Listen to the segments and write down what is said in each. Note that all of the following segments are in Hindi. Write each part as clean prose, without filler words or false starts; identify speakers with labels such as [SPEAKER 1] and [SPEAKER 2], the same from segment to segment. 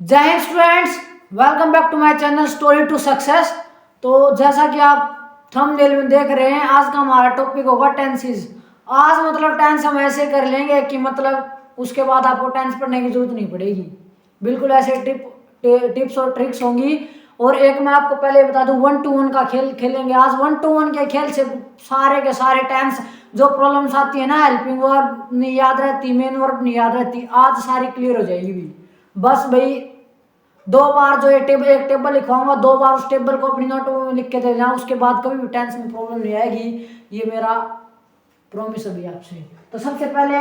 [SPEAKER 1] जय हिंद students, welcome back to my channel Story to Success. तो जैसा कि आप थंबनेल में देख रहे हैं, आज का हमारा टॉपिक होगा टेंसेस। आज मतलब टेंस हम ऐसे कर लेंगे कि मतलब उसके बाद आपको टेंस पढ़ने की जरूरत नहीं पड़ेगी। बिल्कुल ऐसे टिप्स और ट्रिक्स होंगी। और एक मैं आपको पहले बता दूं, 1 to 1 का खेल खेलेंगे आज। 1 to 1 के खेल से सारे के सारे टेंस जो प्रॉब्लम्स आती है ना, हेल्पिंग वर्ब नहीं याद रहती, मेन वर्ब नहीं याद रहती, आज सारी क्लियर हो जाएगी भी। बस भाई 2 बार जो एक टेबल लिखवाऊंगा, 2 बार उस टेबल को अपनी नोट में लिख के दे देना, उसके बाद कभी भी टेंस में प्रॉब्लम नहीं आएगी। ये मेरा प्रॉमिस अभी आपसे। तो सबसे पहले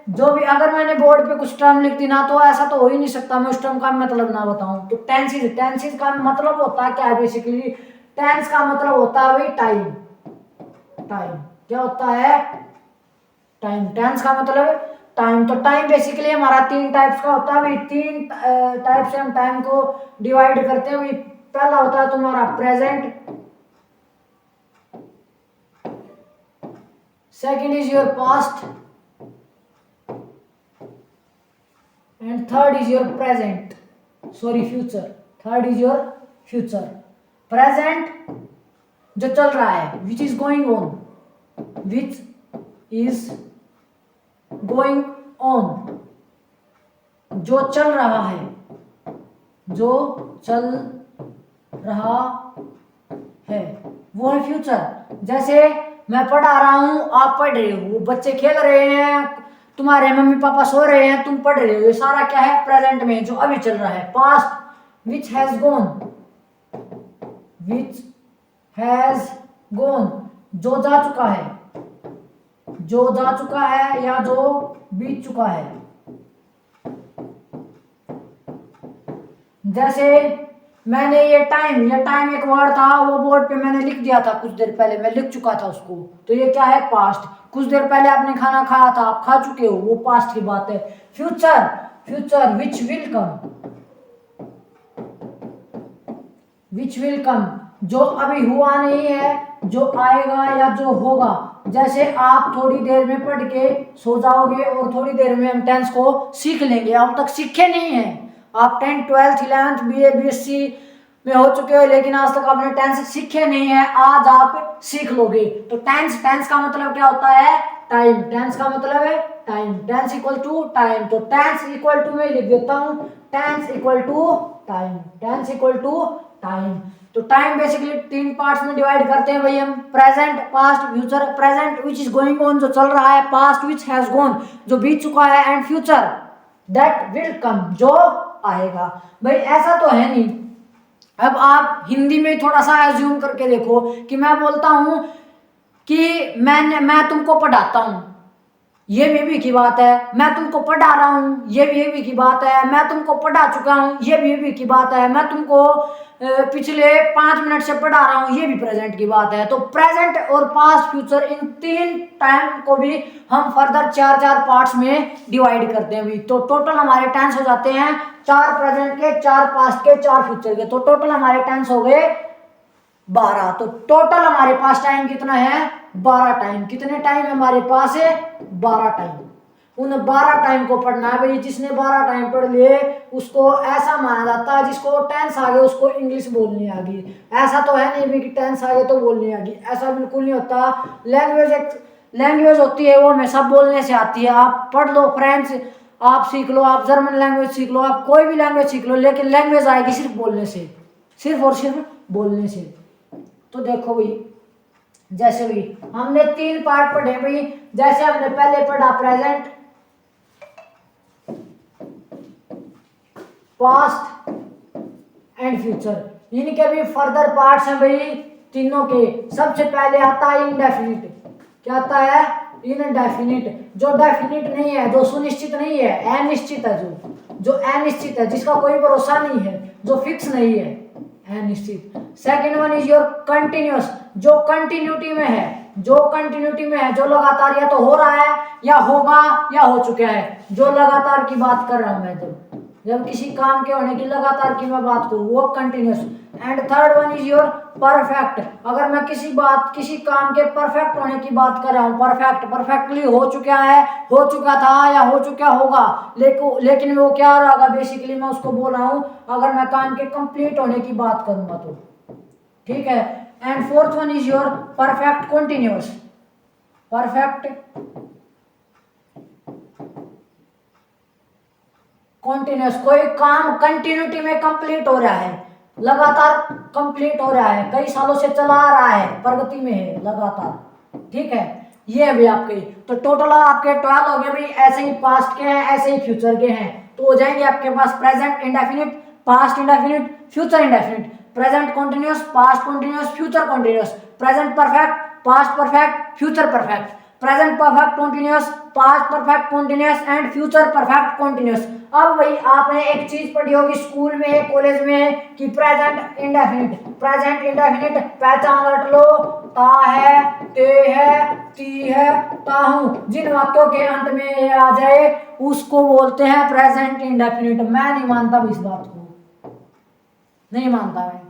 [SPEAKER 1] जो भी, अगर मैंने बोर्ड पे कुछ टर्म लिख दी ना, तो ऐसा तो हो ही नहीं सकता मैं उस टर्म का मतलब ना बताऊं। तो टेंसेज का मतलब होता है क्या है बेसिकली? टेंस का मतलब होता है भाई टाइम। टाइम क्या होता है? टाइम। टेंस का मतलब टाइम। तो टाइम बेसिकली हमारा 3 टाइप्स का होता है भाई। 3 टाइप से हम टाइम को डिवाइड करते हैं भाई। पहला होता है तुम्हारा present, second is your past, and third is your present, sorry future. Third is your future. Present जो चल रहा है, विच is going on, which is going on, जो चल रहा है, जो चल रहा है, वो है फ्यूचर। जैसे मैं पढ़ा रहा हूं, आप पढ़ रहे हो, बच्चे खेल रहे हैं, तुम्हारे मम्मी पापा सो रहे हैं, तुम पढ़ रहे हो, ये सारा क्या है? प्रेजेंट में जो अभी चल रहा है। Past which has gone, which has gone जो जा चुका है, जो जा चुका है या जो बीत चुका है। जैसे मैंने ये टाइम एक वर्ड था, वो बोर्ड पे मैंने लिख दिया था कुछ देर पहले, मैं लिख चुका था उसको, तो ये क्या है? पास्ट। कुछ देर पहले आपने खाना खाया था, आप खा चुके हो, वो पास्ट की बात है। Future, future which will come, which will come जो अभी हुआ नहीं है, जो आएगा या जो होगा। जैसे आप थोड़ी देर में पढ़ के सो जाओगे और थोड़ी देर में हम टेंस को सीख लेंगे। अब तक सीखे नहीं है आप। 10th 12th 11th BA BSc में हो चुके हो, लेकिन आज तक आपने टेंस सीखे नहीं है, आज आप सीख लोगे। तो टेंस का मतलब क्या होता है? टाइम। टेंस का मतलब है time. Tense equal to time. तो टेंस इक्वल टू में लिख देता हूं, tense equal to time. Tense equal to time. तो टाइम बेसिकली 3 पार्ट्स में डिवाइड करते हैं भाई हम। Present, past, future. Present which is going on जो चल रहा है, पास्ट विच हैज गॉन जो बीत चुका है, and future that will come जो आएगा। भाई ऐसा तो है नहीं। अब आप हिंदी में थोड़ा सा एज्यूम करके देखो कि मैं बोलता हूं कि मैं तुमको पढ़ाता हूं, ये भी की बात है। मैं तुमको पढ़ा रहा हूं, ये भी की बात है। मैं तुमको पढ़ा चुका हूं, ये भी की बात है। मैं तुमको पिछले 5 मिनट से पढ़ा रहा हूं, ये भी प्रेजेंट की बात है। तो प्रेजेंट और पास्ट, फ्यूचर, इन 3 टाइम को भी हम फर्दर 4 पार्ट्स में डिवाइड करते हैं भी। तो टोटल हमारे टेंस हो जाते हैं 4 प्रेजेंट के, 4 पास्ट के, 4 फ्यूचर के। तो टोटल हमारे टेंस हो गए 12। तो टोटल हमारे पास टाइम कितना है? 12 टाइम। कितने टाइम हमारे पास है? 12 टाइम। उन 12 टाइम को पढ़ना है भाई। जिसने 12 टाइम पढ़ लिए उसको ऐसा माना जाता है, जिसको टेंस आ गए उसको इंग्लिश बोलनी आ गई। ऐसा तो है नहीं भी कि टेंस आ गए तो बोलनी आ गई, ऐसा बिल्कुल नहीं होता। लैंग्वेज एक लैंग्वेज होती है, वो हमेशा बोलने से आती है। आप पढ़ लो फ्रेंच, आप सीख लो, आप जर्मन लैंग्वेज सीख लो, आप कोई भी लैंग्वेज सीख लो, लेकिन लैंग्वेज आएगी सिर्फ बोलने से, सिर्फ और सिर्फ बोलने से। तो देखो भाई, जैसे भी हमने 3 पार्ट पढ़े भाई। जैसे हमने पहले पढ़ा प्रेजेंट, पास्ट एंड फ्यूचर। इनके भी फर्दर पार्ट्स हैं भाई तीनों के। सबसे पहले आता है इनडेफिनिट। क्या आता है? इनडेफिनिट। जो डेफिनिट नहीं है, जो सुनिश्चित नहीं है, अनिश्चित है, जो अनिश्चित है, जिसका कोई भरोसा नहीं है, जो फिक्स नहीं है, अनिश्चित। Second one is your continuous, जो कंटिन्यूटी में है, जो कंटिन्यूटी में है, जो लगातार या तो हो रहा है या होगा या हो चुका है। जो लगातार की बात कर रहा हूं मैं, जब किसी काम के होने की लगातार की मैं बात करूं, वो continuous. And third one is your perfect, अगर मैं किसी काम के परफेक्ट होने की बात कर रहा हूँ, परफेक्टली हो चुका है, हो चुका था या हो चुका होगा, लेकिन वो क्या रहेगा, बेसिकली मैं उसको बोल रहा हूँ अगर मैं काम के कंप्लीट होने की बात करूंगा तो। ठीक है। And fourth one is your perfect continuous. Perfect continuous, कोई काम कंटिन्यूटी में कंप्लीट हो रहा है, लगातार कंप्लीट हो रहा है, कई सालों से चला आ रहा है, प्रगति में है लगातार। ठीक है, ये भी आपके तो टोटल आपके 12 हो गए भाई। ऐसे ही पास्ट के हैं, ऐसे ही फ्यूचर के हैं, तो हो जाएंगे आपके पास present indefinite, past indefinite, future indefinite, present continuous, past continuous, future continuous, present perfect, past perfect, future perfect, present perfect continuous, past perfect continuous and future perfect continuous. अब भाई आपने एक चीज पढ़ी होगी स्कूल में, कॉलेज में, कि प्रेजेंट इंडेफिनिट, प्रेजेंट इंडेफिनिट पहचान रट लो, ता है, ते है, ती है, ताहू, जिन वाक्यों के अंत में ये आ जाए उसको बोलते हैं प्रेजेंट इंडेफिनिट। मैं नहीं मानता इस बात को, नहीं मानता मैं।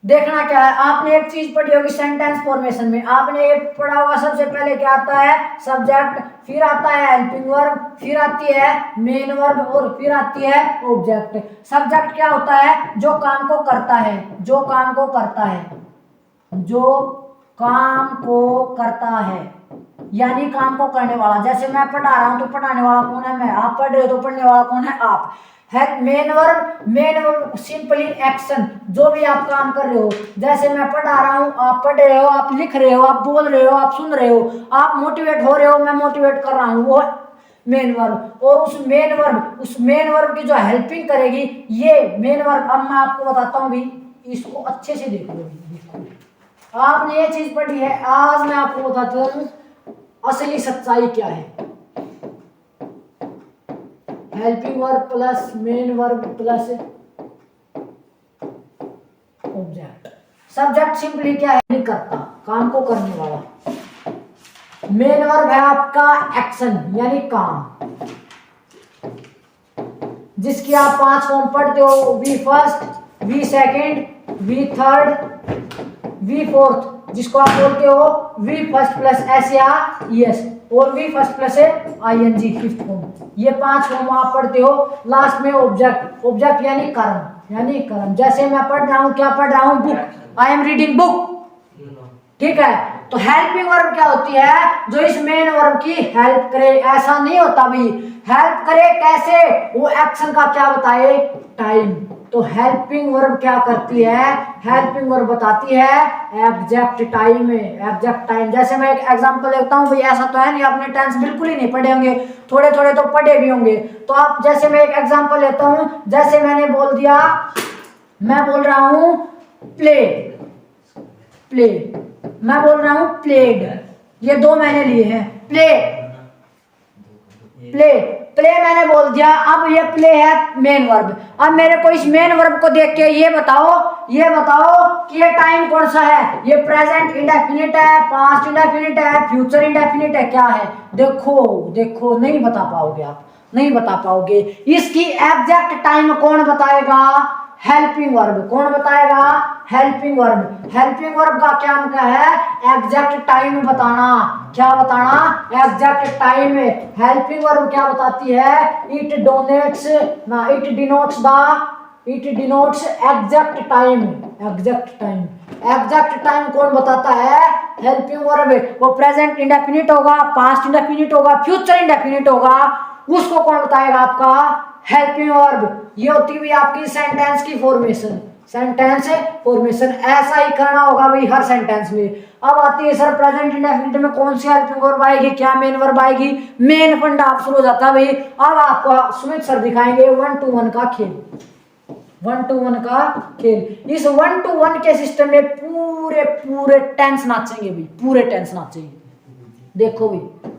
[SPEAKER 1] देखना क्या है, आपने एक चीज पढ़ी होगी सेंटेंस फॉर्मेशन में, आपने ये पढ़ा होगा सबसे पहले क्या आता है, सब्जेक्ट, फिर आता है हेल्पिंग वर्ब, फिर आती है मेन वर्ब और फिर आती है ऑब्जेक्ट। सब्जेक्ट क्या होता है, जो काम को करता है, जो काम को करता है, जो काम को करता है, यानी काम को करने वाला। जैसे मैं पढ़ा रहा हूं तो पढ़ाने वाला कौन है, मैं। आप पढ़ रहे हो तो पढ़ने वाला कौन है, आप। है main verb, main verb simply action, जो भी आप काम कर रहे हो। जैसे मैं पढ़ा रहा हूँ, आप पढ़ रहे हो, आप लिख रहे हो, आप बोल रहे हो, आप सुन रहे हो, आप मोटिवेट हो रहे हो, मैं मोटिवेट कर रहा हूँ, वो मेन वर्ब। और उस मेन वर्ब की जो हेल्पिंग करेगी ये मेन वर्ब। अब मैं आपको बताता हूँ भी, इसको अच्छे से देखो, देखो आपने ये चीज पढ़ी है, आज मैं आपको बताता हूँ असली सच्चाई क्या है। Helping verb plus main verb plus object. Subject simply क्या है, नहीं करता, काम को करने वाला। मेन वर्ब है आपका एक्शन यानी काम, जिसकी आप 5 फॉर्म पढ़ते हो, V first, V second, V third, V fourth, जिसको आप बोलते हो वी फर्स्ट प्लस एस या एस, और V first plus ING fifth form. ये 5 फॉर्म आप पढ़ते हो। लास्ट में ऑब्जेक्ट, ऑब्जेक्ट यानी कर्म, यानी कर्म। जैसे मैं पढ़ रहा हूँ, क्या पढ़ रहा हूँ, book, I am reading book. ठीक है, तो हेल्पिंग वर्ब क्या होती है, जो इस मेन वर्ब की हेल्प करे। ऐसा नहीं होता भाई, हेल्प करे कैसे, वो एक्शन का क्या बताए, टाइम। तो हेल्पिंग वर्ब क्या करती है, हेल्पिंग वर्ब बताती है एग्जैक्ट टाइम है, एग्जैक्ट टाइम। जैसे मैं एक एग्जांपल लेता हूँ भाई, ऐसा तो है नहीं आपने टेंस बिल्कुल ही नहीं पढ़े होंगे, थोड़े थोड़े तो पढ़े भी होंगे। तो आप, जैसे मैं एक एग्जांपल लेता हूँ, जैसे मैंने बोल दिया, मैं बोल रहा हूँ प्ले, प्ले, मैं बोल रहा हूं प्लेड, ये 2 मैंने लिए हैं, प्ले, प्ले, प्ले मैंने बोल दिया। अब ये प्ले है मेन वर्ब। अब मेरे को इस मेन वर्ब को देख के ये बताओ कि ये टाइम कौन सा है, ये प्रेजेंट इंडेफिनिट है, पास्ट इंडेफिनिट है, फ्यूचर इंडेफिनिट है, क्या है। देखो नहीं बता पाओगे आप, नहीं बता पाओगे। इसकी एग्जैक्ट टाइम कौन बताएगा, हेल्पिंग वर्ब। कौन बताएगा, हेल्पिंग वर्ब। हेल्पिंग वर्ब का क्या मतलब है, एग्जैक्ट टाइम बताना। क्या बताना, एग्जैक्ट टाइम। हेल्पिंग वर्ब क्या बताती है, इट डोनेट्स ना, it denotes exact time, exact time. Exact time कौन बताता है, हेल्पिंग वर्ब। वो प्रेजेंट इंडेफिनिट होगा, पास्ट इंडेफिनिट होगा, फ्यूचर इंडेफिनिट होगा, उसको कौन बताएगा, आपका हेल्पिंग वर्ब। ये होती हुई आपकी सेंटेंस की फॉर्मेशन, सेंटेंस फॉर्मेशन। ऐसा ही करना होगा भाई हर सेंटेंस में। अब आती है सर प्रेजेंट इंडेफिनिट में कौन सी हेल्पिंग वर्ब आएगी, क्या मेन वर्ब आएगी। मेन फंडा आप शुरू हो जाता है भाई। अब आपको सुमित सर दिखाएंगे 1 to 1 का खेल, 1 to 1 का खेल। इस 1 to 1 के सिस्टम में पूरे टेंस नाचेंगे भाई, पूरे टेंस नाचेंगे। देखो भाई,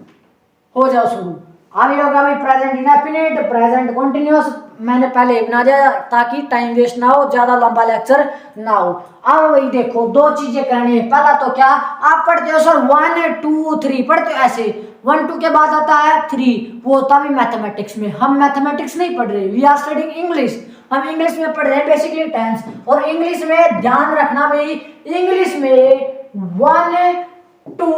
[SPEAKER 1] हो जाओ शुरू। अभी होगा भाई प्रेजेंट इंडेफिनिट, प्रेजेंट कंटीन्यूअस। मैंने पहले बना दिया ताकि टाइम वेस्ट ना हो, ज्यादा लंबा लेक्चर ना हो। अब वही देखो, 2 चीजें करनी है। पहला तो क्या, आप पढ़ते हो सर 1 2 3 पढ़ते हो ऐसे, 1 2 के बाद आता है 3, वो होता भी मैथमेटिक्स में। हम मैथमेटिक्स नहीं पढ़ रहे, वी आर स्टडीइंग इंग्लिश। हम इंग्लिश में पढ़ रहे हैं बेसिकली टेंस, और इंग्लिश में ध्यान रखना भाई, इंग्लिश में 1 2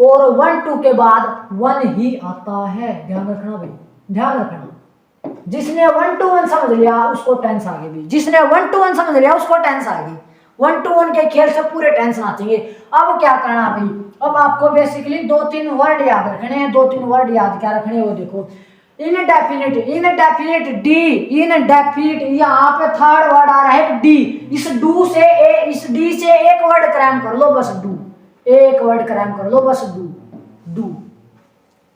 [SPEAKER 1] और 1 2 के बाद 1 ही आता है, ध्यान रखना भाई, ध्यान रखना। जिसने 1 to 1 समझ लिया उसको टेंस आ गई, जिसने 1 to 1 समझ लिया उसको टेंस आ गई। 1 to 1 के खेल से पूरे टेंस नाचेंगे। अब क्या करना भाई, अब आपको बेसिकली 2-3 वर्ड याद रखने हैं, 2-3 वर्ड याद क्या रखने हैं वो देखो। इनडेफिनिट, इनडेफिनिट डी, इनडेफिनिट, यहाँ पे थर्ड वर्ड आ रहा है डी। इस डी से एक वर्ड क्रैम कर लो बस, डू, एक वर्ड क्रैम कर लो बस, डू, डू,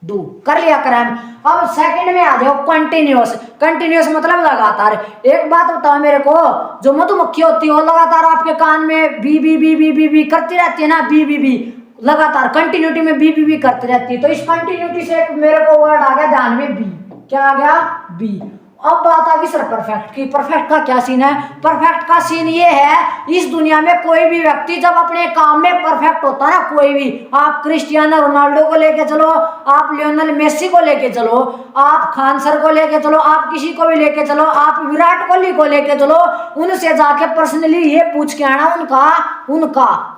[SPEAKER 1] डू कर लिया क्रैम। अब सेकंड में आ जाओ कंटिन्यूअस, कंटिन्यूअस मतलब लगातार। एक बात बताओ मेरे को, जो मधुमक्खी होती है वो लगातार आपके कान में be be be be be be करती रहती है ना, बी बी बी लगातार कंटिन्यूटी में बी बी बी करती रहती है। तो इस कंटिन्यूटी से मेरे को वर्ड आ गया ध्यान में बी, क्या आ गया बी। अब बात आ गई सर परफेक्ट की। परफेक्ट का क्या सीन है, परफेक्ट का सीन ये है, इस दुनिया में कोई भी व्यक्ति जब अपने काम में परफेक्ट होता है ना, कोई भी, आप क्रिस्टियानो रोनाल्डो को लेके चलो, आप लियोनेल मेसी को लेके चलो, आप खान सर को लेके चलो, आप किसी को भी लेके चलो, आप विराट कोहली को लेके चलो, उनसे जाके पर्सनली ये पूछ के आना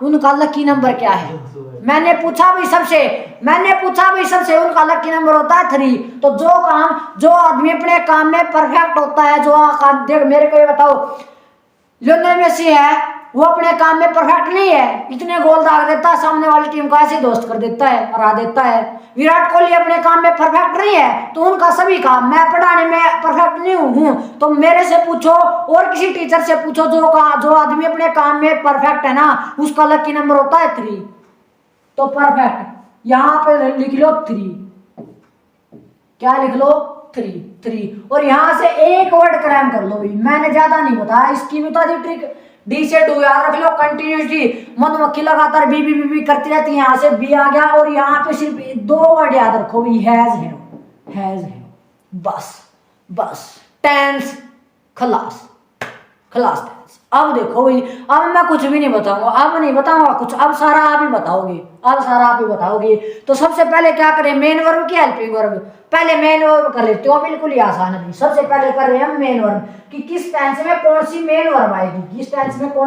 [SPEAKER 1] उनका लकी नंबर क्या है। मैंने पूछा भी सबसे उनका लकी नंबर होता है 3। तो जो आदमी अपने काम में परफेक्ट होता है, देख मेरे को ये बताओ, लियोनेल मेसी है वो अपने काम में परफेक्ट नहीं है, इतने गोल दाग देता है, सामने वाली टीम का ऐसे दोस्त कर देता है, हरा देता है। विराट कोहली अपने काम में परफेक्ट नहीं है, तो उनका सभी काम, मैं पढ़ाने में परफेक्ट नहीं हूँ तो मेरे से पूछो और किसी टीचर से पूछो, जो आदमी अपने काम में परफेक्ट है ना, उसका लकी नंबर होता है 3। तो परफेक्ट यहां पे लिख लो 3, क्या लिख लो 3, और यहां से एक वर्ड क्रैम कर लो। मैंने ज्यादा नहीं बताया, इसकी बता दी ट्रिक। डी से डू याद रख लो, कंटिन्यूसली, मधुमक्खी लगातार बी बी बी बी करती रहती है, यहां से बी आ गया, और यहां पे सिर्फ 2 वर्ड याद रखो, हैज है, बस टेंस खलास टेंस। अब देखो भाई, अब मैं कुछ भी नहीं बताऊंगा, अब नहीं बताऊंगा कुछ, अब सारा आप ही बताओगे, तो सबसे पहले क्या करें, मेन वर्ब की हेल्पिंग वर्ब। पहले मेन वर्ब कर लेते हो, बिल्कुल ही आसान है। सबसे पहले कर रहे हैं हम मेन वर्ब, कि किस टेंस में कौन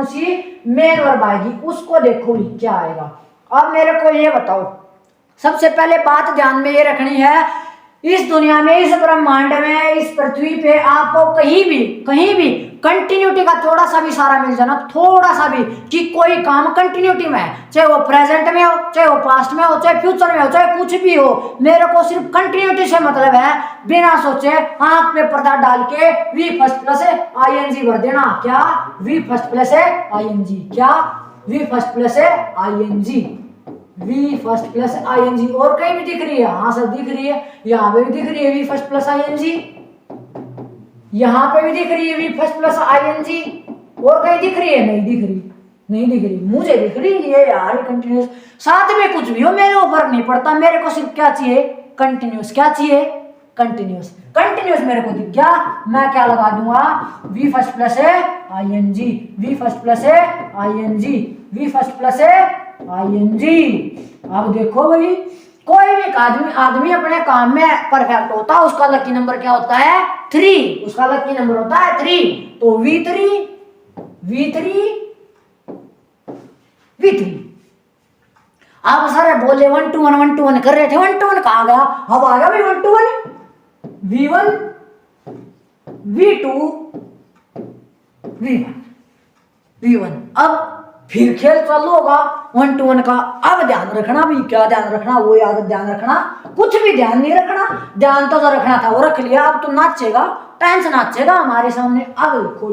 [SPEAKER 1] सी मेन वर्ब आएगी, उसको देखो क्या आएगा। अब मेरे को ये बताओ, सबसे पहले बात ध्यान में ये रखनी है, इस दुनिया में, इस ब्रह्मांड में, इस पृथ्वी पे आपको कहीं भी कंटिन्यूटी का थोड़ा सा भी इशारा मिल जाना, थोड़ा सा भी, कि कोई काम कंटिन्यूटी में है, चाहे वो प्रेजेंट में हो, चाहे वो पास्ट में हो, चाहे फ्यूचर में हो, चाहे कुछ भी हो, मेरे को सिर्फ कंटिन्यूटी से मतलब है। बिना सोचे आंख पे पर्दा डाल के वी फर्स्ट प्लस आईएनजी भर देना। क्या वी फर्स्ट प्लस आईएनजी, क्या V first plus ING, V first plus ING. और कहीं भी दिख रही है, हाँ सर दिख रही है, यहाँ पे भी दिख रही है वी फर्स्ट प्लस आईएनजी, यहाँ पे भी दिख रही है वी फर्स्ट प्लस आईएनजी, और कहीं दिख रही है, नहीं दिख रही, मुझे दिख रही है यार कंटिन्यूस। साथ में कुछ भी हो मेरे को फर्क नहीं पड़ता, मेरे को सिर्फ क्या चाहिए, कंटिन्यूस। क्या चाहिए, कंटिन्यूस मेरे को दिख गया, मैं क्या लगा दूंगा, V first plus ING, V first plus ING, V first plus ING. अब देखो भाई, कोई भी आदमी अपने काम में परफेक्ट होता है, उसका लकी नंबर क्या होता है, 3, उसका लकी नंबर होता है 3। तो V3। आप सर बोले 1 to 1 कर रहे थे, 1 to 1 कहाँ गया, अब आ गया भाई 1 to 1, V1 V2 V1। अब फिर खेल चालू होगा 1 to 1 का। अब ध्यान रखना भी, क्या ध्यान रखना, वो याद ध्यान रखना, कुछ भी ध्यान नहीं रखना, ध्यान तो जो रखना था वो रख लिया। अब तो नाचेगा, टेंस नाचेगा हमारे सामने। अब देखो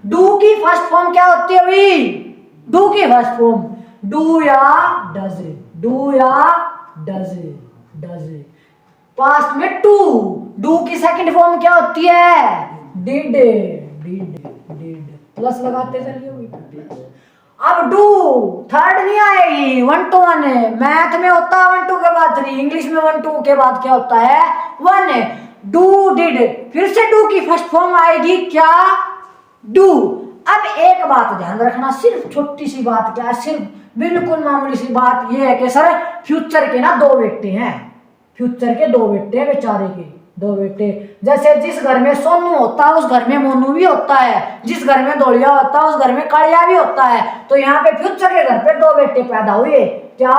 [SPEAKER 1] डू की फर्स्ट फॉर्म क्या होती है भाई, डू की फर्स्ट फॉर्म डू या डज, पास्ट में टू। डू की सेकंड फॉर्म क्या होती है, डिड, प्लस लगाते चलिए। अब डू थर्ड नहीं आएगी, 1 to 1 है, मैथ में होता है 1 2 के बाद 3, इंग्लिश में 1 2 के बाद क्या होता है 1। डू डिड, फिर से डू की फर्स्ट फॉर्म आएगी क्या, डू। अब एक बात ध्यान रखना, सिर्फ छोटी सी बात, क्या सिर्फ बिल्कुल मामूली सी बात यह है कि सर फ्यूचर के ना 2 बेटे हैं, बेचारे के दो बेटे। जैसे जिस घर में सोनू होता है उस घर में मोनू भी होता है, जिस घर में दौड़िया होता है उस घर में कालिया भी होता है। तो यहाँ पे फ्यूचर के घर पे दो बेटे पैदा हुए, क्या,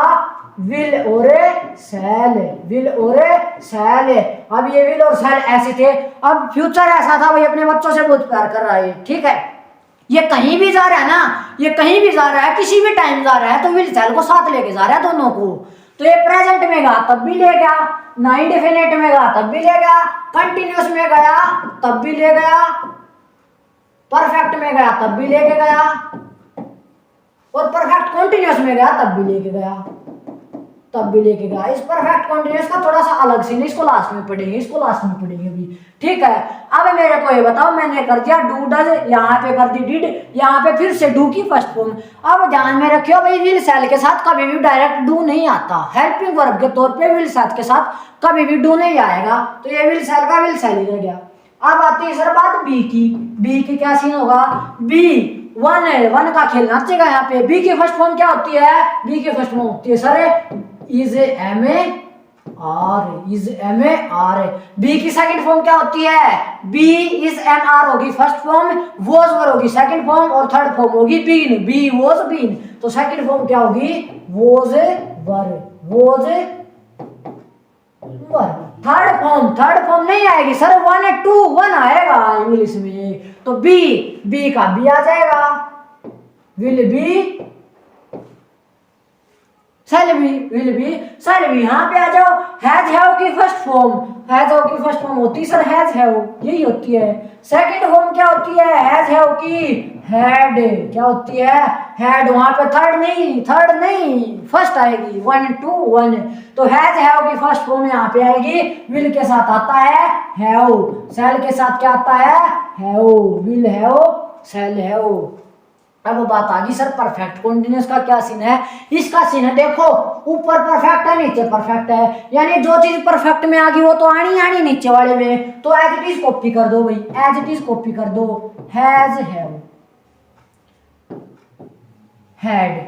[SPEAKER 1] विल और सैल, विल और सैल। अब ये विल और सैल ऐसे थे। अब फ्यूचर ऐसा था भाई अपने बच्चों से बहुत प्यार कर रहा है, ठीक है, ये कहीं भी जा रहा है ना, ये कहीं भी जा रहा है, किसी भी टाइम जा रहा है, तो विल सैल को साथ लेके जा रहा है दोनों को। तो ये प्रेजेंट में गया तब भी ले गया, ना इंडेफिनिट में गया तब भी ले गया, कंटिन्यूस में गया तब भी ले गया, परफेक्ट में गया तब भी लेके गया, और परफेक्ट कॉन्टिन्यूस में गया तब भी लेके गया, तब भी लेके गया। इस परफेक्ट कॉन्टिन्यूस का थोड़ा सा अलग सीन इसको लास्ट में पढ़ेंगे, इसको लास्ट में पढ़ेंगे भी, ठीक है। अब मेरे को ये बताओ, मैंने कर दिया डू डज, यहाँ पे कर दी डिड, यहाँ पे फिर से डू की फर्स्ट फॉर्म। अब ध्यान में रखियो भाई, विल सेल के साथ कभी भी डायरेक्ट डू नहीं आता, हेल्पिंग वर्ब के तौर पे विल सेल के साथ कभी भी डू नहीं आएगा, तो ये विल सेल का विल सेल ही रह गया। अब आती है सर बात बी की, बी की क्या सीन होगा, बी वन है, वन का खेलना चाहिए यहाँ पे। बी की फर्स्ट फॉर्म क्या होती है, बी की फर्स्ट फॉर्म होती है sir is am a are, is am a are. Be की सेकंड फॉर्म क्या होती है, बी इज एन आर होगी फर्स्ट फॉर्म, वॉज वर होगी सेकंड फॉर्म, और थर्ड फॉर्म होगी बीन, बी वॉज बीन। तो सेकंड फॉर्म क्या होगी, was were, was were. Third form नहीं आएगी सर, 1 2 1 आएगा इंग्लिश में, तो बी का बी आ जाएगा, विल बी शैल बी। यहाँ पे आ जाओ, हैज हैव की फर्स्ट फॉर्म, हैज हैव की फर्स्ट फॉर्म होती है सर हैज हैव, यही होती है। सेकंड फॉर्म क्या होती है हैज हैव की, हैड, क्या होती है हैड। वहां पे थर्ड नहीं फर्स्ट आएगी, 1 2 1। तो हैज हैव की फर्स्ट फॉर्म यहाँ पे आएगी, विल के साथ आता है हैव, शैल के साथ क्या आता है have, will have shall have. अब बात आ गई सर परफेक्ट कॉन्टिन्यूस का क्या सीन है। इसका सीन है देखो, ऊपर परफेक्ट है नीचे परफेक्ट है, यानी जो चीज परफेक्ट में आ गई वो तो आनी नीचे वाले में, तो एज इट इज कॉपी कर दो भाई, एज इट इज कॉपी कर दो, has have, had,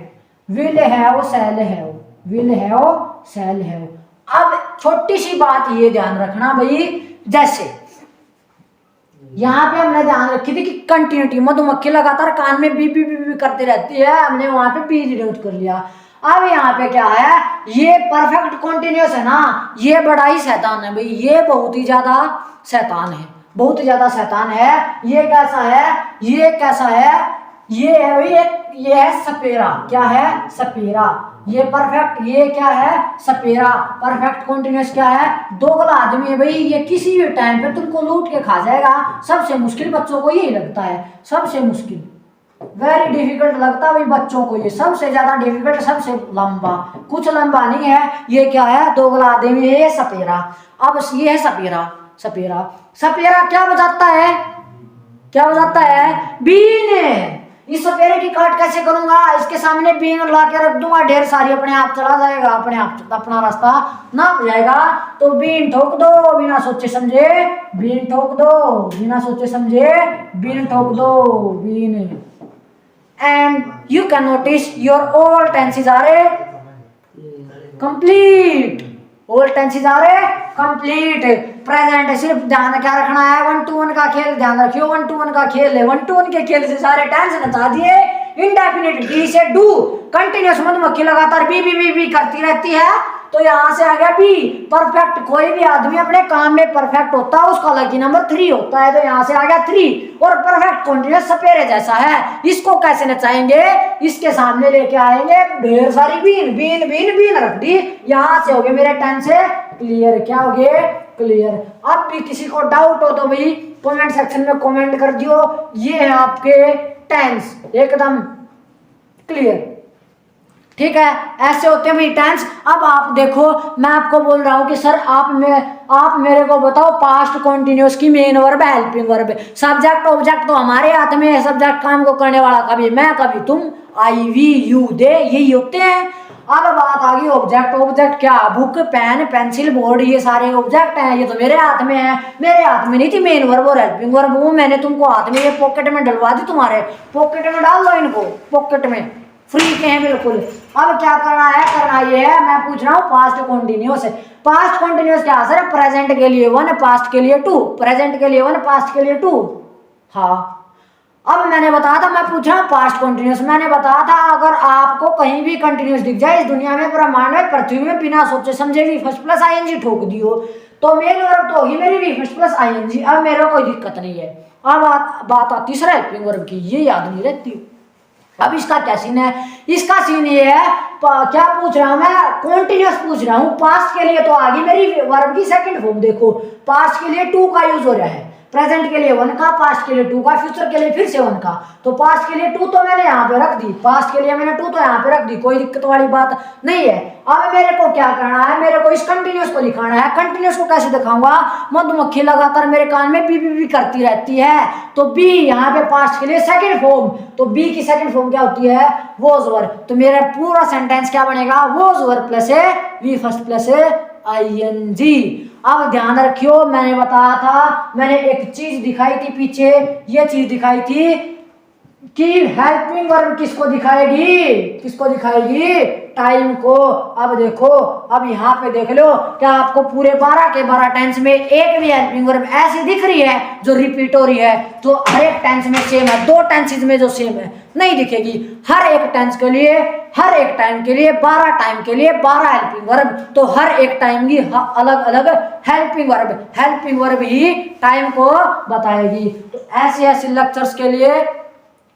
[SPEAKER 1] will have shall have, will have shall have. अब छोटी सी बात ये ध्यान रखना भाई, जैसे यहाँ पे हमने ध्यान रखी थी कि कंटिन्यूटी, मधुमक्खी लगातार कान में बी बी बी बी करती रहती है, हमने वहां पे बी डिनोट कर लिया। अब यहाँ पे क्या है, ये परफेक्ट कॉन्टिन्यूस है ना, ये बड़ा ही शैतान है भाई, ये बहुत ही ज्यादा शैतान है, बहुत ही ज्यादा शैतान है। ये कैसा है, ये कैसा है, ये है भाई, ये है सपेरा, क्या है सपेरा, ये परफेक्ट, ये क्या है सपेरा। परफेक्ट कॉन्टिन्यूस क्या है, दोगला आदमी है भाई, ये किसी भी टाइम पे तुमको लूट के खा जाएगा। सबसे मुश्किल बच्चों को यही लगता है, सबसे मुश्किल, वेरी डिफिकल्ट लगता है भाई बच्चों को, ये सबसे ज्यादा डिफिकल्ट, सबसे लंबा, कुछ लंबा नहीं है। ये क्या है, दोगला आदमी है, ये सपेरा। अब ये है सपेरा, सपेरा क्या बजाता है, क्या बजाता है, बीन। इस सपेरे की काट कैसे करूंगा, इसके सामने बीन ला के रख दूंगा, ढेर सारी अपने आप चला जाएगा, अपने आप अपना रास्ता नाप जाएगा। तो बीन ठोक दो बिना सोचे समझे, बीन ठोक दो बिना सोचे समझे, बीन ठोक दो, been. And you can notice your all tenses are complete, all tenses are complete. Present सिर्फ ध्यान क्या रखना है, 1 to 1 का खेल ध्यान रखियो, 1 to 1 का खेल है, 1 to 1 के खेल से सारे टेंस नचा दिए। इंडेफिनिट डी से डू, कंटिन्यूस मधुमक्खी लगातार बी बी बी बी करती रहती है, तो यहाँ से आ गया बी। परफेक्ट, कोई भी आदमी अपने काम में परफेक्ट होता है उसका लकी नंबर 3 होता है, तो यहाँ से आ गया 3। और परफेक्ट कॉन्टिन्यूस सपेरे जैसा है, इसको कैसे नचाएंगे, इसके सामने लेके आएंगे ढेर सारी बीन, बीन बीन बीन रख दी, यहाँ से हो गए मेरे टेंस से क्लियर, क्या हो गए क्लियर। अब भी किसी को डाउट हो तो भाई कमेंट सेक्शन में कमेंट कर दियो, ये है आपके टेंस एकदम क्लियर, ठीक है। ऐसे होते हैं भाई टेंस। अब आप देखो, मैं आपको बोल रहा हूं कि सर आप मेरे को बताओ पास्ट कॉन्टिन्यूस की मेन वर्ब है, हेल्पिंग वर्ब है, सब्जेक्ट ऑब्जेक्ट तो हमारे हाथ में है, सब्जेक्ट काम को करने वाला कभी मैं कभी तुम, आई वी यू दे, यही होते हैं। अब बात आ गई ऑब्जेक्ट, ऑब्जेक्ट क्या, बुक पेन पेंसिल बोर्ड, ये सारे ऑब्जेक्ट हैं, ये तो मेरे हाथ में है, मेरे हाथ में नहीं थी मेन वर्ब और हेल्पिंग वर्ब, वो मैंने तुमको हाथ में, ये पॉकेट में डलवा दी, तुम्हारे पॉकेट में डाल दो इनको, पॉकेट में फ्री के हैं बिल्कुल। अब क्या करना ये है, मैं पूछ रहा हूँ पास्ट कॉन्टिन्यूस है। पास्ट कॉन्टिन्यूस क्या सर? प्रेजेंट के लिए 1, पास्ट के लिए 2, प्रेजेंट के लिए 1, पास्ट के लिए 2। हाँ, अब मैंने बताया था, मैं पूछ रहा हूँ पास्ट कंटिन्यूस। मैंने बताया था अगर आपको कहीं भी कंटिन्यूस दिख जाए इस दुनिया में, ब्रह्मांड में, पृथ्वी में, बिना सोचे समझे भी फर्स्ट प्लस आईएनजी ठोक दियो तो मेन वर्ब तो होगी मेरी भी फर्स्ट प्लस आईएनजी। अब मेरे कोई दिक्कत नहीं है। अब बात आती है हेल्पिंग वर्ब की, ये याद नहीं रहती। अब इसका क्या सीन है? इसका सीन ये है, क्या पूछ रहा हूं मैं? कॉन्टिन्यूस पूछ रहा हूं। पास्ट के लिए तो आ गई मेरी वर्ब की सेकंड फॉर्म, देखो पास्ट के लिए 2 का यूज हो रहा है, प्रेजेंट के लिए 1 का, पास्ट के लिए 2 का, फ्यूचर के लिए फिर से 1 का। तो पास्ट के लिए 2 तो मैंने यहाँ पे रख दी, पास्ट के लिए मैंने 2 तो यहाँ पे रख दी, कोई दिक्कत वाली बात नहीं है। अब मेरे को क्या करना है? मेरे को इस कंटिन्यूस को दिखाना है। कंटिन्यूस को कैसे दिखाऊंगा? मधुमक्खी लगातार मेरे कान में बी बी बी करती रहती है, तो बी यहाँ पे पास्ट के लिए सेकंड फॉर्म, तो बी की सेकंड फॉर्म क्या होती है? Was verb. तो मेरा पूरा सेंटेंस क्या बनेगा? Was verb plus V first plus ING. अब ध्यान रखियो, मैंने बताया था, मैंने एक चीज दिखाई थी पीछे, ये चीज दिखाई थी कि हेल्पिंग वर्ब किसको दिखाएगी? किसको दिखाएगी? टाइम को। अब देखो, अब यहाँ पे देख लो, क्या आपको पूरे 12 के 12 टेंस में एक भी हेल्पिंग वर्ब ऐसी दिख रही है जो रिपीट हो रही है? तो हर एक टेंस में सेम है, 2 टेंसेज में जो सेम है नहीं दिखेगी। हर एक टेंस के लिए, हर एक टाइम के लिए, 12 टाइम के लिए 12 हेल्पिंग वर्ब, तो हर एक टाइम की अलग अलग हेल्पिंग वर्ब ही टाइम को बताएगी। तो ऐसे ऐसे लेक्चर्स के लिए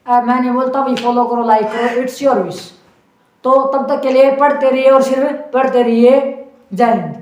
[SPEAKER 1] मैं नहीं बोलता भाई फॉलो करो, लाइक करो, इट्स योर विश। तो तब तक के लिए पढ़ते रहिए और सिर्फ पढ़ते रहिए। जय हिंद।